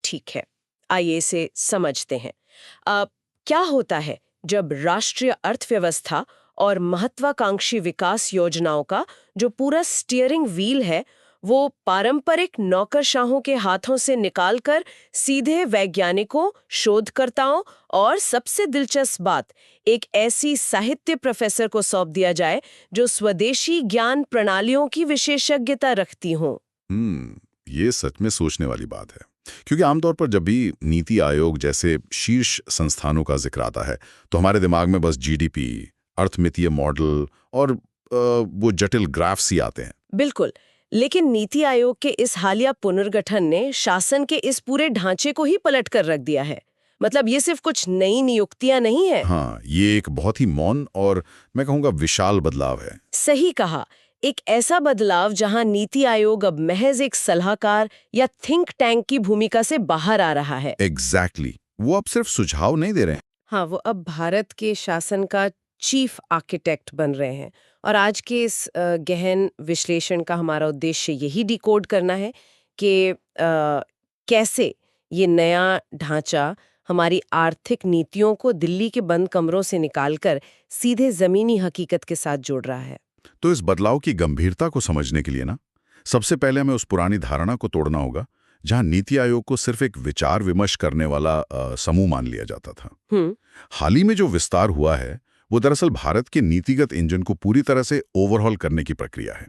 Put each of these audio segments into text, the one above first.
ठीक है, आइए इसे समझते हैं। क्या होता है जब राष्ट्रीय अर्थव्यवस्था और महत्वाकांक्षी विकास योजनाओं का जो पूरा स्टीयरिंग व्हील है वो पारंपरिक नौकरशाहों के हाथों से निकालकर सीधे वैज्ञानिकों, शोधकर्ताओं और सबसे दिलचस्प बात, एक ऐसी साहित्य प्रोफेसर को सौंप दिया जाए जो स्वदेशी ज्ञान प्रणालियों की विशेषज्ञता रखती हों? ये सच में सोचने वाली बात है, क्योंकि आमतौर पर जब भी नीति आयोग जैसे शीर्ष संस्थानों का जिक्र आता है तो हमारे दिमाग में बस जीडीपी, अर्थमितीय मॉडल और वो जटिल ग्राफ्स ही आते हैं। बिल्कुल, लेकिन नीति आयोग के इस हालिया पुनर्गठन ने शासन के इस पूरे ढांचे को ही पलट कर रख दिया है। मतलब ये सिर्फ कुछ नई नियुक्तियां नहीं है। हाँ, ये एक बहुत ही मौन और मैं कहूँगा विशाल बदलाव है। सही कहा, एक ऐसा बदलाव जहां नीति आयोग अब महज एक सलाहकार या थिंक टैंक की भूमिका से बाहर आ रहा है। एग्जैक्टली वो अब सिर्फ सुझाव नहीं दे रहे हैं। हाँ, वो अब भारत के शासन का चीफ आर्किटेक्ट बन रहे हैं। और आज के इस गहन विश्लेषण का हमारा उद्देश्य यही डिकोड करना है कि कैसे ये नया ढांचा हमारी आर्थिक नीतियों को दिल्ली के बंद कमरों से निकालकर सीधे जमीनी हकीकत के साथ जोड़ रहा है। तो इस बदलाव की गंभीरता को समझने के लिए ना, सबसे पहले हमें उस पुरानी धारणा को तोड़ना होगा जहां नीति आयोग को सिर्फ एक विचार विमर्श करने वाला समूह मान लिया जाता था। हाल ही में जो विस्तार हुआ है वो दरअसल भारत के नीतिगत इंजन को पूरी तरह से ओवरहॉल करने की प्रक्रिया है।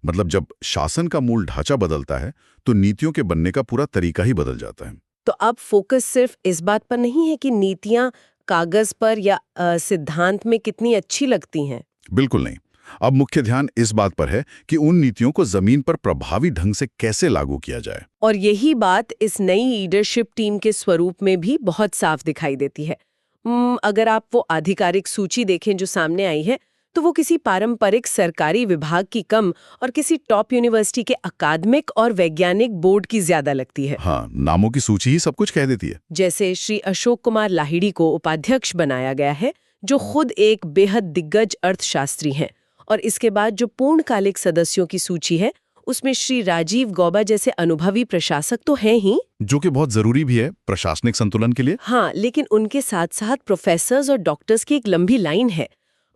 मतलब जब शासन का मूल ढांचा बदलता है तो नीतियों के बनने का पूरा तरीका ही बदल जाता है। तो अब फोकस सिर्फ इस बात पर नहीं है कि नीतियां कागज पर या सिद्धांत में कितनी अच्छी लगती हैं। बिल्कुल नहीं। अब मुख्य ध्यान इस बात पर है कि उन नीतियों को जमीन पर प्रभावी ढंग से कैसे लागू किया जाए। और यही बात इस नई लीडरशिप टीम के स्वरूप में भी बहुत साफ दिखाई देती है। अगर आप वो आधिकारिक सूची देखें जो सामने आई है तो वो किसी पारंपरिक सरकारी विभाग की कम और किसी टॉप यूनिवर्सिटी के अकादमिक और वैज्ञानिक बोर्ड की ज्यादा लगती है। हाँ, नामों की सूची ही सब कुछ कह देती है। जैसे श्री अशोक कुमार लाहिड़ी को उपाध्यक्ष बनाया गया है, जो खुद एक बेहद दिग्गज अर्थशास्त्री हैं। और इसके बाद जो पूर्णकालिक सदस्यों की सूची है उसमें श्री राजीव गौबा जैसे अनुभवी प्रशासक तो हैं ही, जो कि बहुत जरूरी भी है प्रशासनिक संतुलन के लिए। हाँ, लेकिन उनके साथ साथ प्रोफेसर्स और डॉक्टर्स की एक लंबी लाइन है।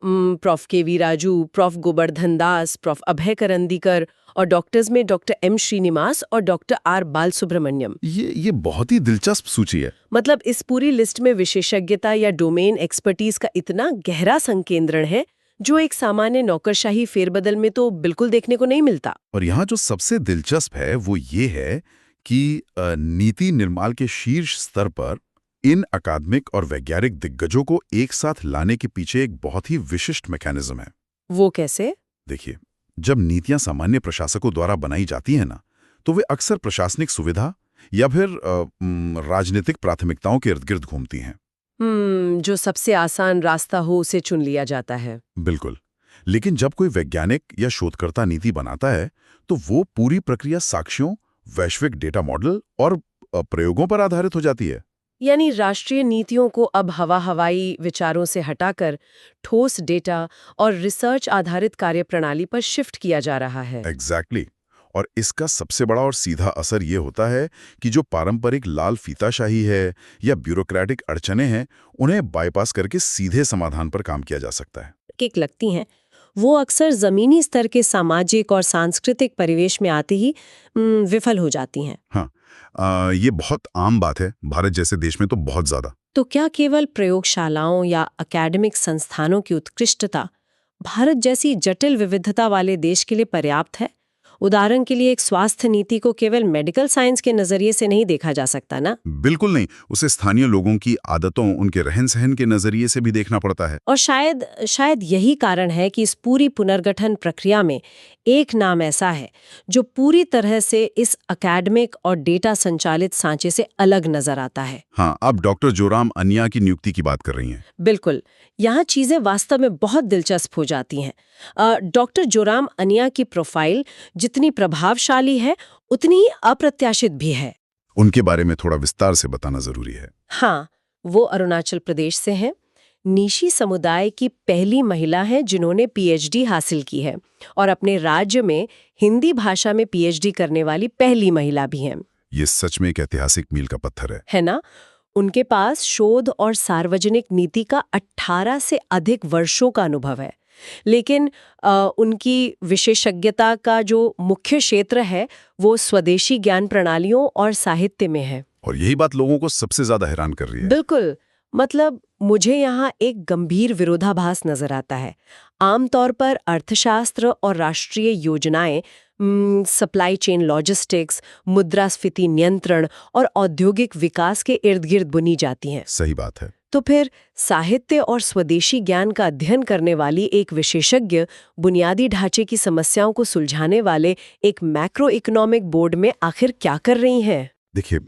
Prof K V. Raju, prof Govardhan Das, prof Abhay Karandikar और डॉक्टर्स में डॉक्टर एम श्रीनिवास और डॉक्टर आर बालसुब्रमण्यम। ये बहुत ही दिलचस्प सूची है। मतलब इस पूरी लिस्ट में विशेषज्ञता या डोमेन एक्सपर्टीज का इतना गहरा संकेंद्रण है जो एक सामान्य नौकरशाही फेरबदल में तो बिल्कुल देखने को नहीं मिलता। और यहाँ जो सबसे दिलचस्प है वो ये है कि नीति निर्माण के शीर्ष स्तर पर इन अकादमिक और वैज्ञानिक दिग्गजों को एक साथ लाने के पीछे एक बहुत ही विशिष्ट मैकेनिज्म है। वो कैसे? देखिए, जब नीतियां सामान्य प्रशासकों द्वारा बनाई जाती हैं ना, तो वे अक्सर प्रशासनिक सुविधा या फिर राजनीतिक प्राथमिकताओं के इर्द गिर्द घूमती हैं। जो सबसे आसान रास्ता हो उसे चुन लिया जाता है। बिल्कुल। लेकिन जब कोई वैज्ञानिक या शोधकर्ता नीति बनाता है तो वो पूरी प्रक्रिया साक्ष्यों, वैश्विक डेटा मॉडल और प्रयोगों पर आधारित हो जाती है। यानी राष्ट्रीय नीतियों को अब हवाई विचारों से हटाकर ठोस डेटा और रिसर्च आधारित कार्यप्रणाली पर शिफ्ट किया जा रहा है। एग्जैक्टली। और इसका सबसे बड़ा और सीधा असर ये होता है कि जो पारंपरिक लाल फीताशाही है या ब्यूरोक्रेटिक अड़चने हैं, उन्हें बाईपास करके सीधे समाधान पर काम किया जा सकता है। एक लगती हैं वो अक्सर जमीनी स्तर के सामाजिक और सांस्कृतिक परिवेश में आते ही विफल हो जाती हैं। हाँ, ये बहुत आम बात है, भारत जैसे देश में तो बहुत ज्यादा। तो क्या केवल प्रयोगशालाओं या अकेडमिक संस्थानों की उत्कृष्टता भारत जैसी जटिल विविधता वाले देश के लिए पर्याप्त है? उदाहरण के लिए एक स्वास्थ्य नीति को केवल मेडिकल साइंस के नजरिए से नहीं देखा जा सकता ना। बिल्कुल नहीं, उसे स्थानीय लोगों की आदतों, उनके रहन सहन के नजरिए से भी देखना पड़ता है। और शायद यही कारण है कि इस पूरी पुनर्गठन प्रक्रिया में एक नाम ऐसा है जो पूरी तरह से इस अकेडमिक और डेटा संचालित सांचे से अलग नजर आता है। हाँ, आप डॉक्टर जोराम अनिया की नियुक्ति की बात कर रही हैं। बिल्कुल, यहाँ चीजें वास्तव में बहुत दिलचस्प हो जाती हैं। डॉक्टर जोराम अनिया की प्रोफाइल जितनी प्रभावशाली है उतनी ही अप्रत्याशित भी है। उनके बारे में थोड़ा विस्तार से बताना जरूरी है। हाँ, वो अरुणाचल प्रदेश से हैं, नीशी समुदाय की पहली महिला है जिन्होंने पीएचडी हासिल की है और अपने राज्य में हिंदी भाषा में पीएचडी करने वाली पहली महिला भी हैं। ये सच में एक ऐतिहासिक मील का पत्थर है ना? उनके पास शोध और सार्वजनिक नीति का 18 से अधिक वर्षों का अनुभव है। लेकिन उनकी विशेषज्ञता का जो मुख्य क्षेत्र है वो स्वदेशी ज्ञान प्रणालियों और साहित्य में है। और यही बात लोगों को सबसे ज्यादा हैरान कर रही है। बिल्कुल। मतलब मुझे यहाँ एक गंभीर विरोधाभास नजर आता है। आमतौर पर अर्थशास्त्र और राष्ट्रीय योजनाएं सप्लाई चेन लॉजिस्टिक्स, मुद्रास्फीति नियंत्रण और औद्योगिक विकास के इर्द गिर्द बुनी जाती हैं। सही बात है। तो फिर साहित्य और स्वदेशी ज्ञान का अध्ययन करने वाली एक विशेषज्ञ बुनियादी ढांचे की समस्याओं को सुलझाने वाले एक मैक्रो इकोनॉमिक बोर्ड में आखिर क्या कर रही हैं? देखिए,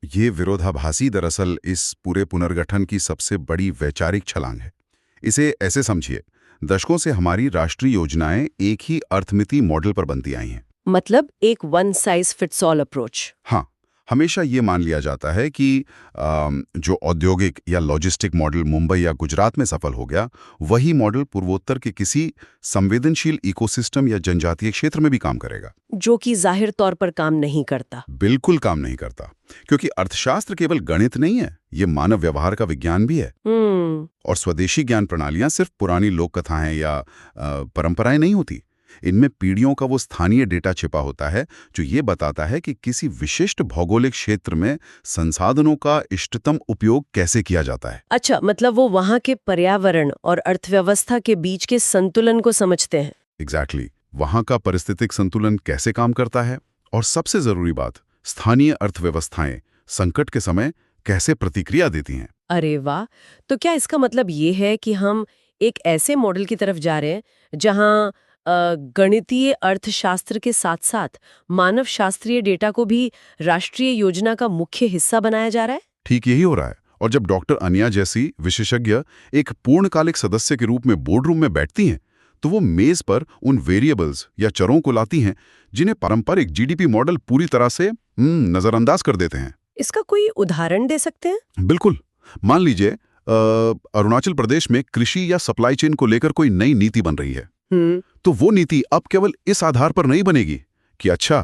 ये विरोधाभासी दरअसल इस पूरे पुनर्गठन की सबसे बड़ी वैचारिक छलांग है। इसे ऐसे समझिए, दशकों से हमारी राष्ट्रीय योजनाएं एक ही अर्थमिति मॉडल पर बनती आई हैं। मतलब एक one size fits all approach. हाँ, हमेशा ये मान लिया जाता है कि जो औद्योगिक या लॉजिस्टिक मॉडल मुंबई या गुजरात में सफल हो गया, वही मॉडल पूर्वोत्तर के किसी संवेदनशील इकोसिस्टम या जनजातीय क्षेत्र में भी काम करेगा, जो कि जाहिर तौर पर काम नहीं करता। बिल्कुल काम नहीं करता, क्योंकि अर्थशास्त्र केवल गणित नहीं है, ये मानव व्यवहार का विज्ञान भी है। और स्वदेशी ज्ञान प्रणालियां सिर्फ पुरानी लोक कथाएं या परंपराएं नहीं होती। इनमें पीढ़ियों का वो स्थानीय डेटा छिपा होता है जो ये बताता है कि किसी विशिष्ट भौगोलिक क्षेत्र में संसाधनों का इष्टतम उपयोग कैसे किया जाता है। अच्छा, मतलब वो वहाँ के पर्यावरण और अर्थव्यवस्था के बीच के संतुलन को समझते हैं। एग्जैक्टली, वहाँ का पारिस्थितिक संतुलन कैसे काम करता है, और सबसे जरूरी बात, स्थानीय अर्थव्यवस्थाएं संकट के समय कैसे प्रतिक्रिया देती हैं। अरे वाह! तो क्या इसका मतलब ये है कि हम एक ऐसे मॉडल की तरफ जा रहे हैं जहाँ गणितीय अर्थशास्त्र के साथ साथ मानव शास्त्रीय डेटा को भी राष्ट्रीय योजना का मुख्य हिस्सा बनाया जा रहा है? ठीक यही हो रहा है। और जब डॉक्टर अनिया जैसी विशेषज्ञ एक पूर्णकालिक सदस्य के रूप में बोर्ड रूम में बैठती हैं, तो वो मेज पर उन वेरिएबल्स या चरों को लाती हैं जिन्हें पारंपरिक जीडीपी मॉडल पूरी तरह से नजरअंदाज कर देते हैं। इसका कोई उदाहरण दे सकते हैं? बिल्कुल। मान लीजिए अरुणाचल प्रदेश में कृषि या सप्लाई चेन को लेकर कोई नई नीति बन रही है। तो वो नीति अब केवल इस आधार पर नहीं बनेगी कि अच्छा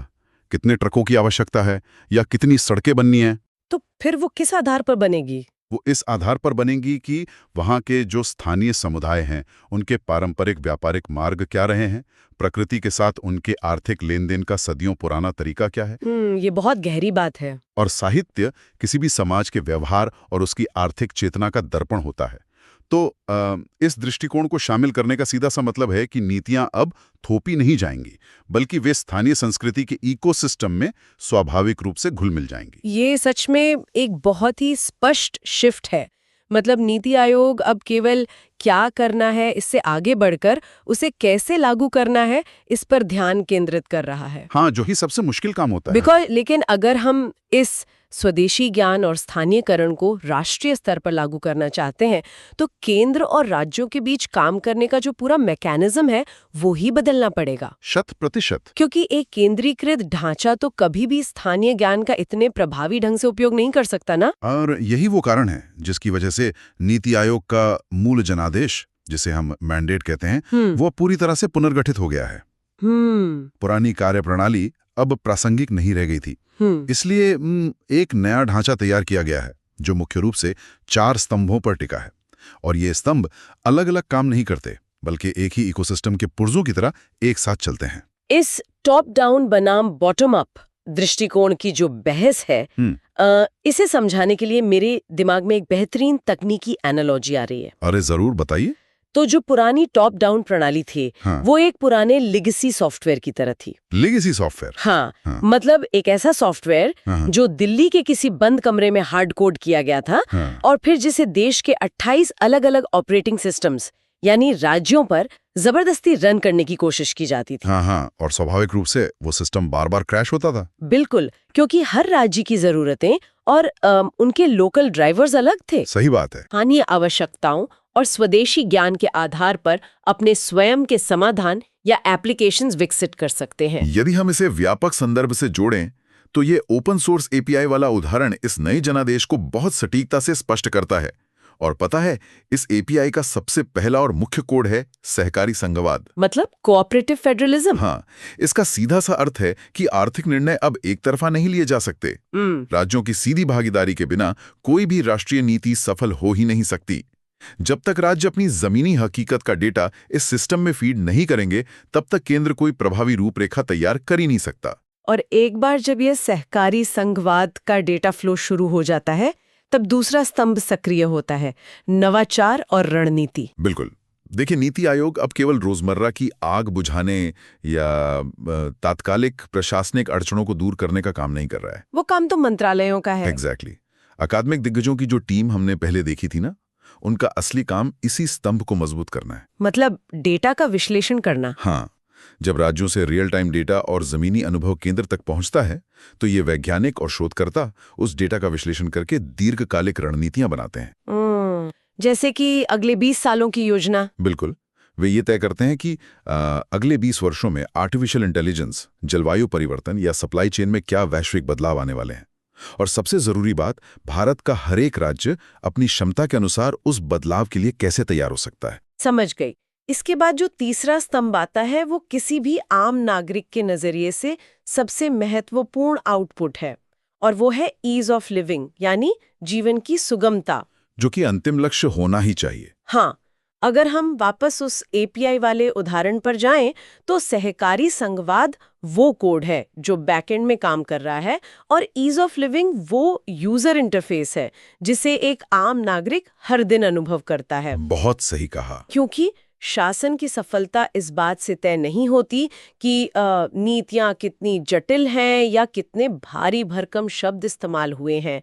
कितने ट्रकों की आवश्यकता है या कितनी सड़कें बननी है। तो फिर वो किस आधार पर बनेगी? वो इस आधार पर बनेगी कि वहाँ के जो स्थानीय समुदाय हैं उनके पारंपरिक व्यापारिक मार्ग क्या रहे हैं, प्रकृति के साथ उनके आर्थिक लेन देन का सदियों पुराना तरीका क्या है। ये बहुत गहरी बात है। और साहित्य किसी भी समाज के व्यवहार और उसकी आर्थिक चेतना का दर्पण होता है। तो इस दृष्टिकोण को शामिल करने का सीधा सा मतलब है कि नीतियां अब थोपी नहीं जाएंगी, बल्कि वे स्थानीय संस्कृति के इकोसिस्टम में स्वाभाविक रूप से घुल मिल जाएंगी। ये सच में एक बहुत ही स्पष्ट शिफ्ट है। मतलब नीति आयोग अब केवल क्या करना है इससे आगे बढ़कर उसे कैसे लागू करना है इस पर ध्यान केंद्रित कर रहा है। हाँ, जो ही सबसे मुश्किल काम होता है। लेकिन अगर हम इस स्वदेशी ज्ञान और स्थानीयकरण को राष्ट्रीय स्तर पर लागू करना चाहते हैं तो केंद्र और राज्यों के बीच काम करने का जो पूरा मैकेनिज्म है वो ही बदलना पड़ेगा। 100%। क्योंकि एक केंद्रीकृत ढांचा तो कभी भी स्थानीय ज्ञान का इतने प्रभावी ढंग से उपयोग नहीं कर सकता ना। और यही वो कारण है जिसकी वजह से नीति आयोग का मूल जनादेश, जिसे हम मैंडेट कहते हैं, वो पूरी तरह से पुनर्गठित हो गया है। पुरानी कार्यप्रणाली अब प्रासंगिक नहीं रह गई थी। इसलिए एक नया ढांचा तैयार किया गया है जो मुख्य रूप से 4 स्तंभों पर टिका है। और ये स्तंभ अलग अलग काम नहीं करते, बल्कि एक ही इकोसिस्टम के पुर्जों की तरह एक साथ चलते हैं। इस टॉप डाउन बनाम बॉटम अप दृष्टिकोण की जो बहस है, इसे समझाने के लिए मेरे दिमाग में एक बेहतरीन तकनीकी एनालॉजी आ रही है। अरे जरूर बताइए। तो जो पुरानी टॉप डाउन प्रणाली थी, वो एक पुराने लेगेसी सॉफ्टवेयर की तरह थी। Legacy software? हाँ। मतलब एक ऐसा सॉफ्टवेयर जो दिल्ली के किसी बंद कमरे में हार्ड कोड किया गया था और फिर जिसे देश के 28 अलग अलग ऑपरेटिंग सिस्टम्स यानी राज्यों पर जबरदस्ती रन करने की कोशिश की जाती थी। हाँ, और स्वाभाविक रूप से वो सिस्टम बार बार क्रैश होता था। बिल्कुल, क्योंकि हर राज्य की जरूरतें और उनके लोकल ड्राइवर्स अलग थे। सही बात है। स्थानीय आवश्यकताओं और स्वदेशी ज्ञान के आधार पर अपने स्वयं के समाधान या एप्लीकेशंस विकसित कर सकते हैं। यदि हम इसे व्यापक संदर्भ से जोड़ें तो ये ओपन सोर्स एपीआई वाला उदाहरण इस नए जनादेश को बहुत सटीकता से स्पष्ट करता है। और पता है, इस एपीआई का सबसे पहला और मुख्य कोड है सहकारी संघवाद। मतलब कोऑपरेटिव फेडरलिज्म। हाँ, इसका सीधा सा अर्थ है कि आर्थिक निर्णय अब एक तरफा नहीं लिए जा सकते। राज्यों की सीधी भागीदारी के बिना कोई भी राष्ट्रीय नीति सफल हो ही नहीं सकती। जब तक राज्य अपनी जमीनी हकीकत का डेटा इस सिस्टम में फीड नहीं करेंगे, तब तक केंद्र कोई प्रभावी रूपरेखा तैयार कर ही नहीं सकता। और एक बार जब यह सहकारी संघवाद का डेटा फ्लो शुरू हो जाता है, तब दूसरा स्तंभ सक्रिय होता है, नवाचार और रणनीति। बिल्कुल। देखिए, नीति आयोग अब केवल रोजमर्रा की आग बुझाने या तात्कालिक प्रशासनिक अड़चनों को दूर करने का काम नहीं कर रहा है। वो काम तो मंत्रालयों का है। एग्जैक्टली। अकादमिक दिग्गजों की जो टीम हमने पहले देखी थी ना, उनका असली काम इसी स्तंभ को मजबूत करना है। मतलब डेटा का विश्लेषण करना। हाँ, जब राज्यों से रियल टाइम डेटा और जमीनी अनुभव केंद्र तक पहुंचता है, तो ये वैज्ञानिक और शोधकर्ता उस डेटा का विश्लेषण करके दीर्घकालिक रणनीतियां बनाते हैं। जैसे कि अगले 20 सालों की योजना। बिल्कुल। वे ये तय करते हैं कि अगले 20 वर्षों में आर्टिफिशियल इंटेलिजेंस, जलवायु परिवर्तन या सप्लाई चेन में क्या वैश्विक बदलाव आने वाले हैं। और सबसे जरूरी बात, भारत का हर एक राज्य अपनी क्षमता के अनुसार उस बदलाव के लिए कैसे तैयार हो सकता है। समझ गई। इसके बाद जो तीसरा स्तंभ आता है, वो किसी भी आम नागरिक के नजरिए से सबसे महत्वपूर्ण आउटपुट है, और वो है ईज ऑफ लिविंग, यानी जीवन की सुगमता, जो कि अंतिम लक्ष्य होना ही चाहिए। हाँ, अगर हम वापस उस एपीआई वाले उदाहरण पर जाएं, तो सहकारी संघवाद वो कोड है जो बैकएंड में काम कर रहा है, और ईज ऑफ लिविंग वो यूजर इंटरफेस है जिसे एक आम नागरिक हर दिन अनुभव करता है। बहुत सही कहा। क्योंकि शासन की सफलता इस बात से तय नहीं होती कि नीतियां कितनी जटिल हैं या कितने भारी भरकम शब्द इस्तेमाल हुए हैं।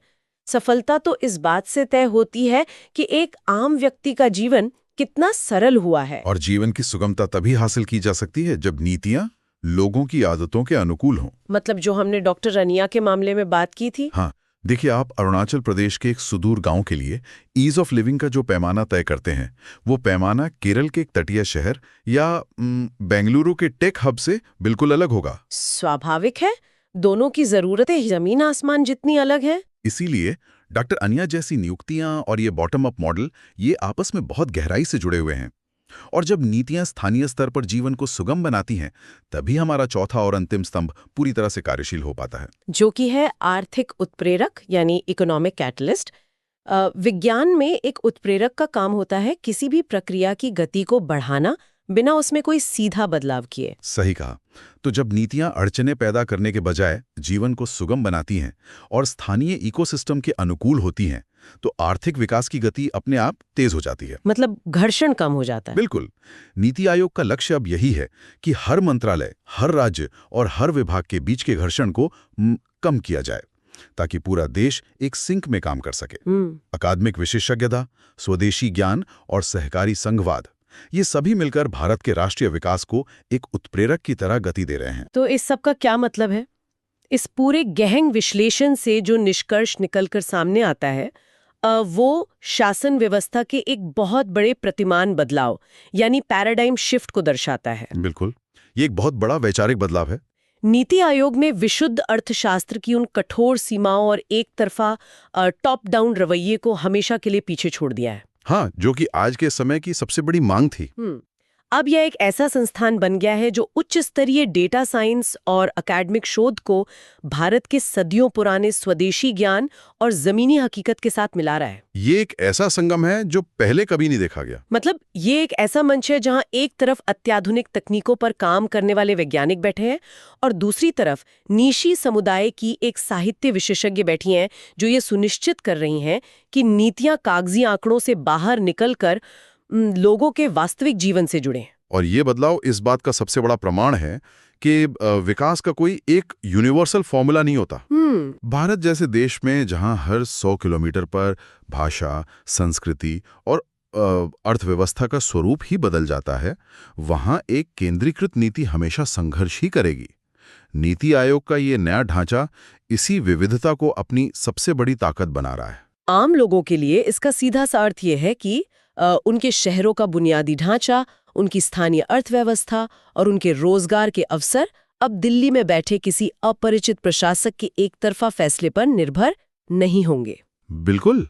सफलता तो इस बात से तय होती है कि एक आम व्यक्ति का जीवन कितना सरल हुआ है। और जीवन की सुगमता तभी हासिल की जा सकती है जब नीतियां लोगों की आदतों के अनुकूल हों। मतलब जो हमने डॉक्टर रनिया के मामले में बात की थी। हाँ, देखिए, आप अरुणाचल प्रदेश के एक सुदूर गांव के लिए ईज ऑफ लिविंग का जो पैमाना तय करते हैं, वो पैमाना केरल के एक तटीय शहर या बेंगलुरु के टेक हब से बिल्कुल अलग होगा। स्वाभाविक है, दोनों की जरूरतें जमीन आसमान जितनी अलग हैं। इसीलिए डॉक्टर अनिया जैसी नियुक्तियां और ये बॉटम अप मॉडल, ये आपस में बहुत गहराई से जुड़े हुए हैं। और जब नीतियां स्थानीय स्तर पर जीवन को सुगम बनाती हैं, तभी हमारा चौथा और अंतिम स्तंभ पूरी तरह से कार्यशील हो पाता है, जो कि है आर्थिक उत्प्रेरक, यानी इकोनॉमिक कैटलिस्ट। विज्ञान में एक उत्प्रेरक का काम होता है किसी भी प्रक्रिया की गति को बढ़ाना, बिना उसमें कोई सीधा बदलाव किए। सही कहा। तो जब नीतियां अड़चनें पैदा करने के बजाय जीवन को सुगम बनाती हैं और स्थानीय इकोसिस्टम के अनुकूल होती हैं, तो आर्थिक विकास की गति अपने आप तेज हो जाती है। मतलब घर्षण कम हो जाता है। बिल्कुल। नीति आयोग का लक्ष्य अब यही है कि हर मंत्रालय, हर राज्य और हर विभाग के बीच के घर्षण को कम किया जाए, ताकि पूरा देश एक सिंक में काम कर सके। अकादमिक विशेषज्ञता, स्वदेशी ज्ञान और सहकारी संघवाद, ये सभी मिलकर भारत के राष्ट्रीय विकास को एक उत्प्रेरक की तरह गति दे रहे हैं। तो इस सब का क्या मतलब है? इस पूरे गहन विश्लेषण से जो निष्कर्ष निकलकर सामने आता है, वो शासन व्यवस्था के एक बहुत बड़े प्रतिमान बदलाव, यानी पैराडाइम शिफ्ट को दर्शाता है। बिल्कुल, ये एक बहुत बड़ा वैचारिक बदलाव है। नीति आयोग ने विशुद्ध अर्थशास्त्र की उन कठोर सीमाओं और एक तरफा टॉप डाउन रवैये को हमेशा के लिए पीछे छोड़ दिया है। हाँ, जो कि आज के समय की सबसे बड़ी मांग थी। अब यह एक ऐसा संस्थान बन गया है जो उच्च स्तरीय डेटा साइंस और अकादमिक शोध को भारत के सदियों पुराने स्वदेशी ज्ञान और जमीनी हकीकत के साथ मिला रहा है। ये एक ऐसा संगम है जो पहले कभी नहीं देखा गया। मतलब ये एक ऐसा मंच है जहां एक तरफ अत्याधुनिक तकनीकों पर काम करने वाले वैज्ञानिक बैठे हैं और दूसरी तरफ निजी समुदाय की एक साहित्य विशेषज्ञ बैठी हैं जो ये सुनिश्चित कर रही हैं कि नीतियां कागजी आंकड़ों से बाहर निकलकर लोगों के वास्तविक जीवन से जुड़े। और ये बदलाव इस बात का सबसे बड़ा प्रमाण है कि विकास का कोई एक यूनिवर्सल फॉर्मूला नहीं होता। भारत जैसे देश में जहां हर 100 किलोमीटर पर भाषा, संस्कृति और अर्थव्यवस्था का स्वरूप ही बदल जाता है, वहां एक केंद्रीकृत नीति हमेशा संघर्ष ही करेगी। नीति आयोग का ये नया ढांचा इसी विविधता को अपनी सबसे बड़ी ताकत बना रहा है। आम लोगों के लिए इसका सीधा सा अर्थ ये है कि उनके शहरों का बुनियादी ढांचा, उनकी स्थानीय अर्थव्यवस्था और उनके रोजगार के अवसर अब दिल्ली में बैठे किसी अपरिचित प्रशासक के एक तरफा फैसले पर निर्भर नहीं होंगे। बिल्कुल।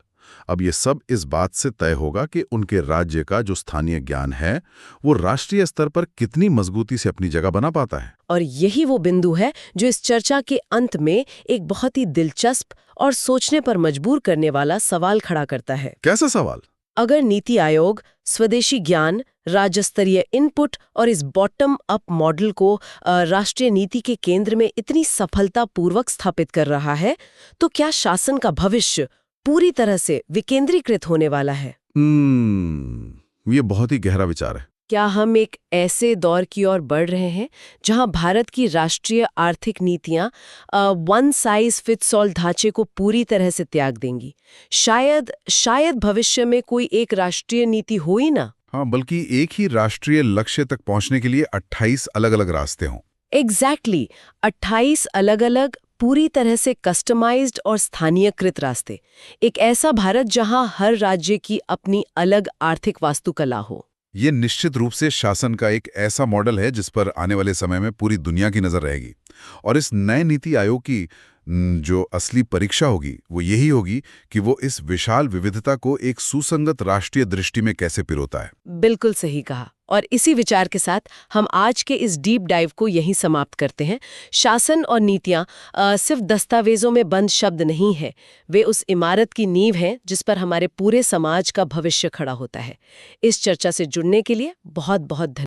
अब ये सब इस बात से तय होगा कि उनके राज्य का जो स्थानीय ज्ञान है वो राष्ट्रीय स्तर पर कितनी मजबूती से अपनी जगह बना पाता है। और यही वो बिंदु है जो इस चर्चा के अंत में एक बहुत ही दिलचस्प और सोचने पर मजबूर करने वाला सवाल खड़ा करता है। कैसा सवाल? अगर नीति आयोग स्वदेशी ज्ञान, राज्य स्तरीय इनपुट और इस बॉटम अप मॉडल को राष्ट्रीय नीति के केंद्र में इतनी सफलतापूर्वक स्थापित कर रहा है, तो क्या शासन का भविष्य पूरी तरह से विकेंद्रीकृत होने वाला है? ये बहुत ही गहरा विचार है। क्या हम एक ऐसे दौर की ओर बढ़ रहे हैं जहां भारत की राष्ट्रीय आर्थिक नीतियां वन साइज फिट्स ऑल ढांचे को पूरी तरह से त्याग देंगी? शायद भविष्य में कोई एक राष्ट्रीय नीति हो ही ना। हाँ, बल्कि एक ही राष्ट्रीय लक्ष्य तक पहुंचने के लिए 28 अलग-अलग रास्ते हों। एग्जैक्टली 28 अलग-अलग पूरी तरह से कस्टमाइज्ड और स्थानीयकृत रास्ते। एक ऐसा भारत जहां हर राज्य की अपनी अलग आर्थिक वास्तुकला हो। ये निश्चित रूप से शासन का एक ऐसा मॉडल है जिस पर आने वाले समय में पूरी दुनिया की नजर रहेगी। और इस नए नीति आयोग की जो असली परीक्षा होगी वो यही होगी कि वो इस विशाल विविधता को एक सुसंगत राष्ट्रीय दृष्टि में कैसे पिरोता है। बिल्कुल सही कहा। और इसी विचार के साथ हम आज के इस डीप डाइव को यहीं समाप्त करते हैं। शासन और नीतियां सिर्फ दस्तावेजों में बंद शब्द नहीं है, वे उस इमारत की नींव हैं जिस पर हमारे पूरे समाज का भविष्य खड़ा होता है। इस चर्चा से जुड़ने के लिए बहुत बहुत धन्यवाद।